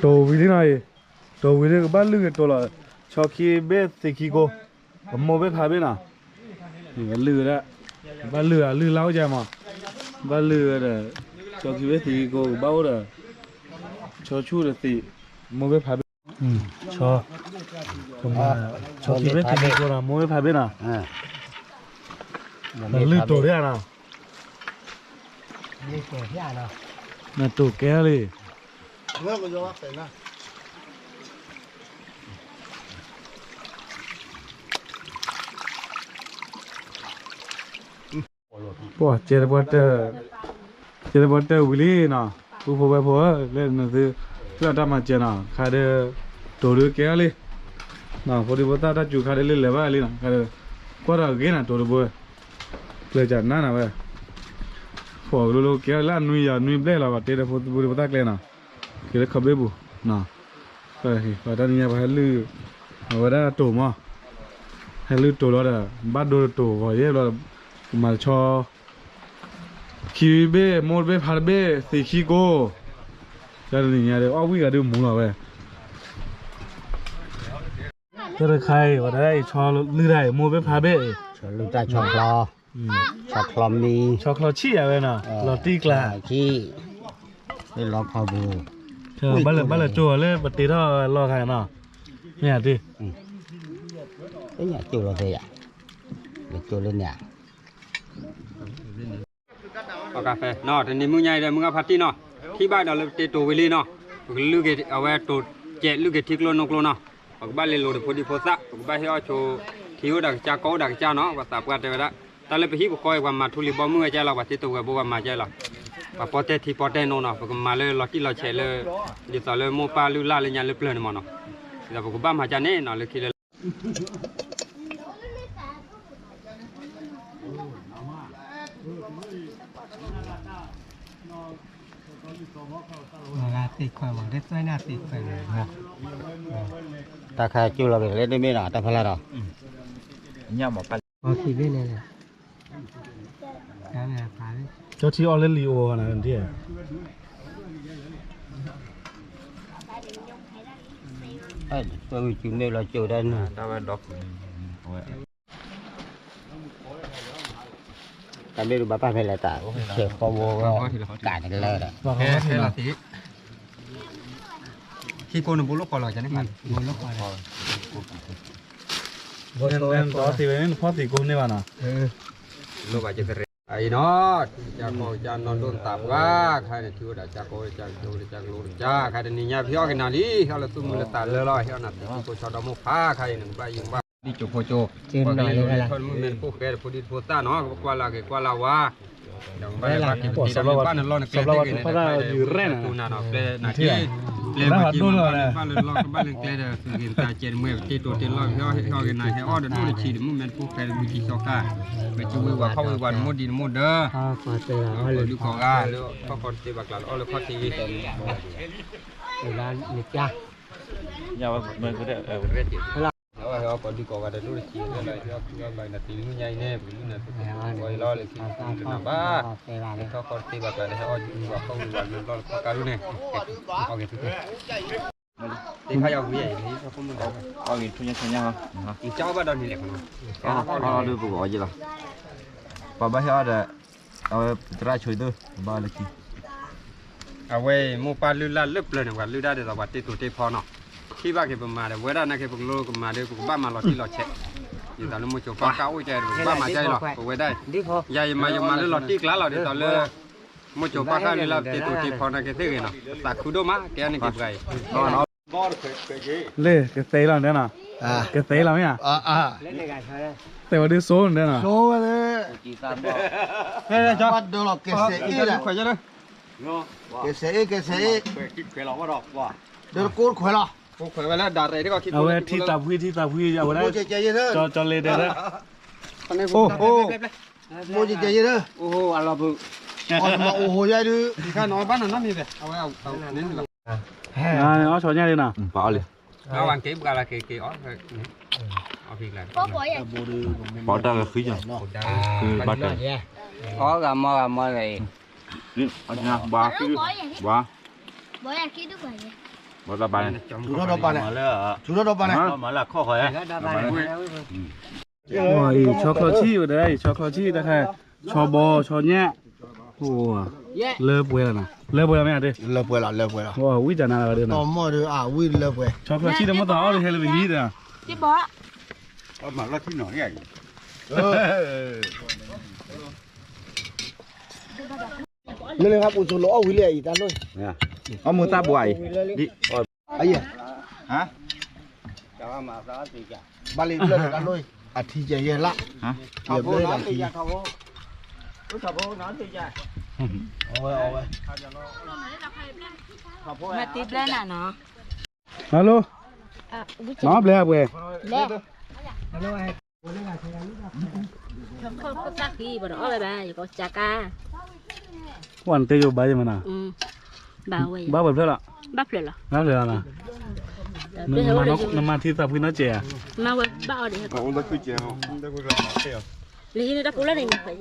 đồ vì thế này đồ vì thế bắt lư đồ là cho khi biết thì khi cô mua biết phải biết nào thì bắt lư đó bắt lư à lư lâu chưa mà bắt lư là cho khi biết thì cô bao là cho chú là thì mua biết phải biết cho khi biết thì cô là mua biết phải biết nào lư đồ thế nào là tổ kéo đi bỏ chơi bớt Willy nào phụ phụ phụ lên là thứ là đam mà chơi nào khai được tổ được kéo đi nào phụ đi bớt ta đã chịu khai được lên level đi nào khai được qua đó cái nào tổ được bớt lời chẳng nào vậy phổ lô kéo là nuôi ble là vậy phụ đi bớt ta cái nào cái đấy không biết bu nào phải ta nhà phải lư ở đó tổ mà hay lư tổ đó là bắt đồ tổ gọi là mà cho khi bé một bé phải bé thì khi cô cho nên nhà đấy áo quý cả đều muốn rồi vậy cho nên khai vào đây cho lư này một bé phải bé cho lư ta cho clo mi cho clo chi à vậy nào lo tí là chi để lo phao bù bắt là chùa lên bật tí đó lo khai nào nhà đi cái nhà chùa là gì ạ để chùa lên nhà cà phê nọ thì nếu muốn nhảy thì muốn gặp phát nọ khi ba đó là tê tổ về nọ lưu cái ở đây tổ chạy lưu cái thiệt luôn nông luôn nọ hoặc ba lên lô được phơi phơi sắc hoặc ba heo cho thiếu đặc cha cố đặc cha nó và tập qua đây đó ta lấyไปhiệp coi qua mà thu li bao mưa chạy là và tê tổ qua mà chạy là và pote thì pote nọ nọ và mà lên lọt lọt chạy lên đi tao lên mua pa lưu la lên nhà lên plei mà nọ là và ba mà chạy nè nọ lên khi lên là tịt khỏi mà đất xoay na tịt phải ta khai chưa là lên đây mới nào ta phải là đâu nhau một phần thì bên này là cái này phải cho chị on lên liu này làm gì tôi chịu nêu là chịu đây nè tao đọc cái bên bà phải là tạ chèo kho vô cả này lơ đó thế là tí khi cô nó bố lúc còn lại cho nên bố lúc còn lại em có thì bên phát thì cô nên vào nào lúc vậy chơi ai nó cha cô cha non đôn tạm quá khai này chưa đã cha cô cha lúa cha khai này nhà phiêu cái nào đi khai là tung là tạt lơ loi khai là cô cho đó một phá khai này bay dùng ba đi chụp photo trên này làคนมันพวกแกพอดีโพสต์เนาะกว่าละว่าเดี๋ยวไปบ้านที่ตามบ้านนั่นรอนะแกที่นี่ตูน่ะเนาะเปลน่ะที่เปลมาที่บ้านรอบ้านแกเด้อคือกินตาเจนเมื่อที่ตัวเจนรอเฮากันน่ะให้ออเดอร์นู่นฉีดมันแม่นพวกแกมีที่ซอกาไปช่วยว่าเข้าไปวันหมดดินหมดเด้อขอเจอแล้ว ดูของอ่ะแล้วพอคนที่บักหลานเลยพอทีร้านนี่จ้ะ nhà mình có thểแล้วเขาก็ดีกว่าแต่ดูชีก็เลยเขาไปนาทีนู้นใหญ่แน่ไปนู้นน่ะไว้รอเลยที่นาบ้าเขาก็ตีบักเลยเขาอยู่ว่าเขาวันรอเขาการูเนี่ยโอเคทุกคนตีเขาเอาวิ่งนี่เขาพูดมันเอาวิ่งทุกอย่างใช่ไหมครับอีเจ้าบ้านดอนนี่แหละอ๋อดูปุ๊บอ๋อจีละป้าบ้าเฮียเด้อเอาตราช่วยดูบ้าเลยกี่เอาไว้หมู่ป้าลื่นละเล็บเลยนะว่าลื่นได้แต่ว่าตีตัวตีพอเนาะที่บ้านเขามาเดี๋ยวเวลานั้นเขาลูกมาเดี๋ยวบ้านมาหลอดที่หลอดเช็ดอยู่ตอนนั้นมุ่งจบฟ้าเก้าใจบ้านมาใจหรอกไว้ได้ใหญ่มาอยู่มาเรื่องหลอดที่กล้าเราเดี๋ยวตอนเรื่องมุ่งจบฟ้าเก้านี่เราตีตัวตีพอนะแกเท่กันเนาะตักคูโดมาแกนี่เก็บไว้เล่แกเซ่แล้วเนี่ยนะแกเซ่แล้วเนี่ยแต่ว่าดื้อโซ่เนี่ยนะโซ่เลยเฮ้ยจ๊อบเดี๋ยวเราเกษตรอีกแล้วเกษตรเดี๋ยวกูขวายละกูขวายไว้แล้วด่าอะไรที่ก็คิดเอาไว้ที่ตาพุยเอาไว้จอเลยเด้อโอ้โหโมจิเจเยอะโอ้โหอะไรบุโอ้โหใหญ่ดูข้าน้อยบ้านนั้นมีแต่เอาไว้เอาเน้นเลยเอาช้อนใหญ่เลยนะป้าเลยเอาวางเก็บกันละเก็บอ๋อเอาพริกเลยป้าได้ก็คือยังคือบ้านเลยอ๋อกามอเลย นี่อันนี้บ้าคือบ้า bố là kia đứa vậy บ้าตาบาน chú nó đâu ba này chú nó đâu ba này mà là khó hỏi á โอ้ยช็อกโกแลตชีอยู่ได้ช็อกโกแลตชีแต่แค่ชอบอชอแย่โอ้เลิฟเวลนะเลิฟเวลไม่อะดิ lợp quay là lợp quay là โอ้วิจารณ์อะไรเด้อนะ tò mò được à quy lợp quay ช็อกโกแลตชีแต่ไม่ต้องเอาเลยเฮลวิฮีเด้อ chứ bố mà là khi nào vậy lên lênครับอุจจาระวิเลยอีกด้านนู้น เอามือตาบวยดิ ไอ้เหี้ย ฮะ บาลีเลิกด้านนู้นอาทิตย์เย็นละ ฮะ เหยียบเลยบางทีเอาไว้ mà tiếp lên à nó ฮัลโหล à น้องเบลเว้ย lên không có sắc gì mà đó bà có chả ca วันเตยอยู่ใบมันน่ะ bà vậy บ้าแบบเพื่อนละ bắp rồi là น้ำเหลือนะน้ำมาที่ตาพื้นน้าเจ๋อ mà vậy bao đi เอาตะกี้เจ้าตะกี้เราเที่ยว lý nó đã cố lên này phải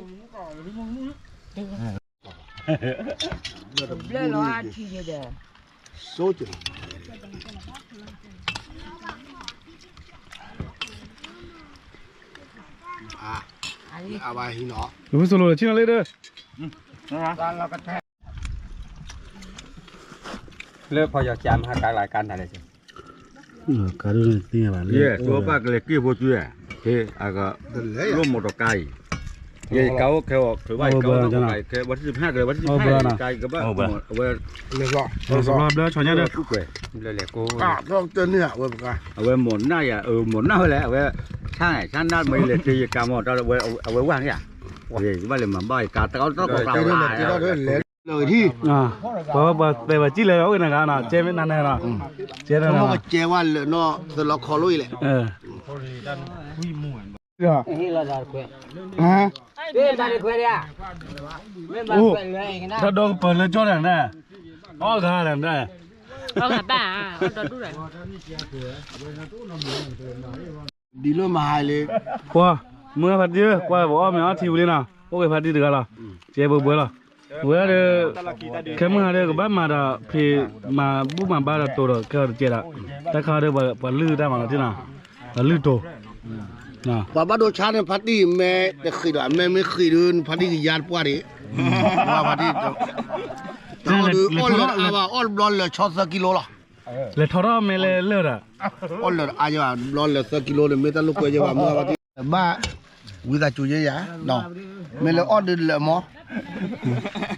lên nó ăn chi vậy đấy โซจุอาบาฮิโนะ หนูโซโล่ชิ้นอะไรเด้อ เลิกพออยากจามหาการหลายการอะไรสิ การดูนี่อะไร เย่ตัวป้าก็เลยกี่พวกจุ้ยเฮ้อาก็ร่วมมอเตอร์ไกด์เย่เขาถือว่าเขาต้องไปแค่วันที่15เลยวันที่15ไกด์ก็บ้าเอาไว้ เรียบร้อย สำหรับแล้วชอนยาเด้อ ทุกเว้ย เลยแหละกู ต้องเตือนเนี่ยเว้ยปะ เอาไว้หมุนหน้าอย่าหมุนหน้าเลยเอาไว้ช่างไหนช่างด้านไม่เลยตีกามอเอาไว้เอาไว้ว่างเนี่ยเย่บ้านเลยมาบ่อยกาตะเขาต้องกล่าว เลยที่ เพราะว่าแต่ว่าจีเลยเอากันนะนะเจ๊ไม่นานเลยนะเจ๊นั่น เขา นะ บอกเจว่าเลยเนาะตลอดคอลุยเลย เออ ฮะ โอ้ถ้าโดนเปิดเลยจอดอย่างนั้นอ๋อข้าอย่างนั้น con là bà con đó đúng rồi ดีเลยมาเลย กว่าเมื่อพัดเยอะกว่าบอกว่าไม่เอาทิวเลยนะโอเคพัดดีเดือดละเจ๊เบื่อละเว้ยเด้อแค่เมื่อเด้อก็บ้านมาดาพี่มาบุมาบ้านตัวเด้อก็เจ๊ละแต่ข้าเด้อว่าลื้อได้มาแล้วที่น่ะลื้อโตนะ ป้าบ้าโดชาเนี่ยพัดดีแม่แต่เคยดูแม่ไม่เคยดูพัดดีกี่ยานปวดดิว่าพัดดีแต่ดูอ้อนเลยอาว่าอ้อนบอลเลยช็อตสักกิโลละ เลยทอร์เมเลยเลือดอ่ะ อ้อนเลยอาจจะว่าบอลเลยสักกิโลเลยไม่ต้องลุกไปจะว่าเมื่อพัดดีบ้าวิธีจุยยะเนาะไม่เลยอ้อนดิเลยมั้ง